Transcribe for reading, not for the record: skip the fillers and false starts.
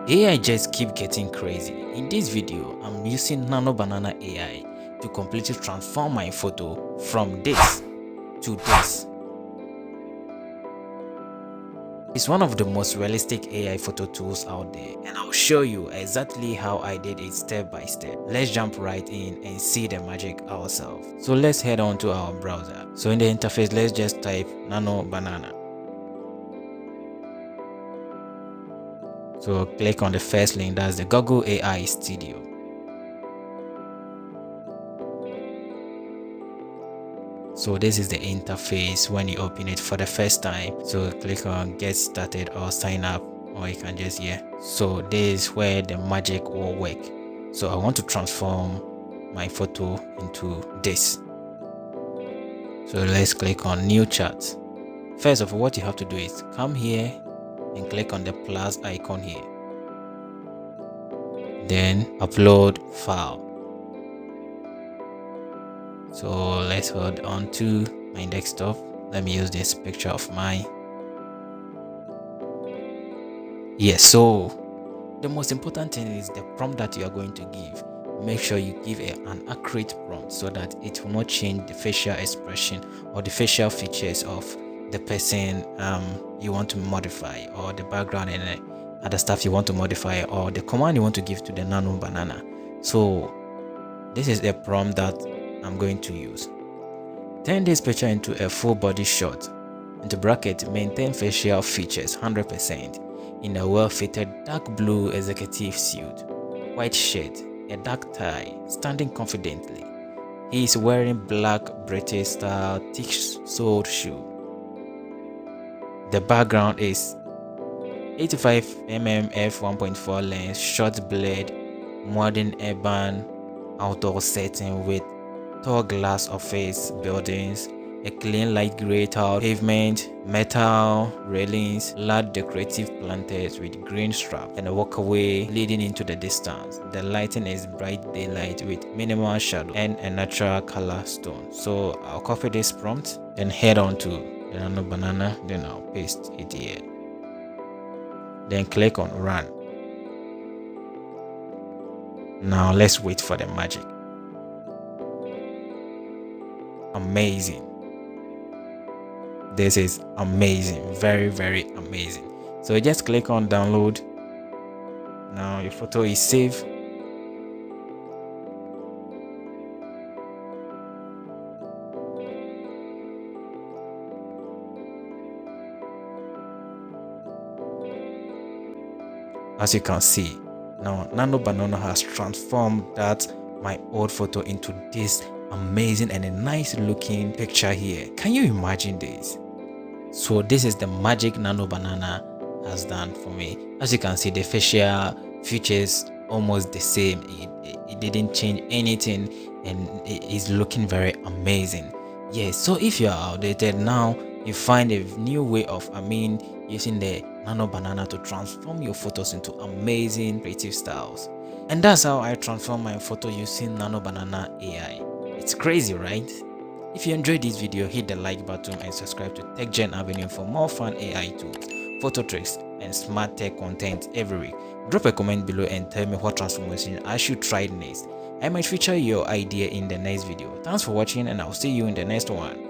AI just keep getting crazy. In this video, I'm using Nano Banana AI to completely transform my photo from this to this. It's one of the most realistic AI photo tools out there, and I'll show you exactly how I did it step by step. Let's jump right in and see the magic ourselves. So let's head on to our browser. So in the interface, let's just type Nano Banana. So click on the first link, that's the Google AI Studio. So this is the interface when you open it for the first time. So click on get started or sign up, or you can just So this is where the magic will work. So I want to transform my photo into this. So let's click on new chart. First of all, what you have to do is come here and click on the plus icon here. Then upload file. So let's hold on to my desktop. Let me use this picture of mine. Yes, so the most important thing is the prompt that you are going to give. Make sure you give an accurate prompt so that it will not change the facial expression or the facial features of the person you want to modify, or the background and other stuff you want to modify, or the command you want to give to the Nano Banana. So this is the prompt that I'm going to use. Turn this picture into a full body shot. Into bracket, maintain facial features 100% in a well-fitted dark blue executive suit, white shirt, a dark tie, standing confidently. He is wearing black British style thick-soled shoe. The background is 85mm f1.4 lens, short blade, modern urban outdoor setting with tall glass office buildings, a clean light grey tile pavement, metal railings, large decorative planters with green straps, and a walkway leading into the distance. The lighting is bright daylight with minimal shadow and a natural color stone. So I'll copy this prompt, then head on to the Nano Banana, then I'll paste it here. Then click on run. Now let's wait for the magic. Amazing. This is amazing, very amazing. So just click on download. Now your photo is saved. As you can see, now Nano Banana has transformed my old photo into this amazing and a nice looking picture here. Can you imagine this? So this is the magic Nano Banana has done for me. As you can see, the facial features almost the same. It didn't change anything, and it is looking very amazing. Yes, so if you are outdated now, you find a new way of using the Nano Banana to transform your photos into amazing creative styles. And that's how I transform my photo using Nano Banana AI. It's crazy, right? If you enjoyed this video, hit the like button and subscribe to TechGen Avenue for more fun AI tools, photo tricks, and smart tech content every week. Drop a comment below and tell me what transformation I should try next. I might feature your idea in the next video. Thanks for watching, and I'll see you in the next one.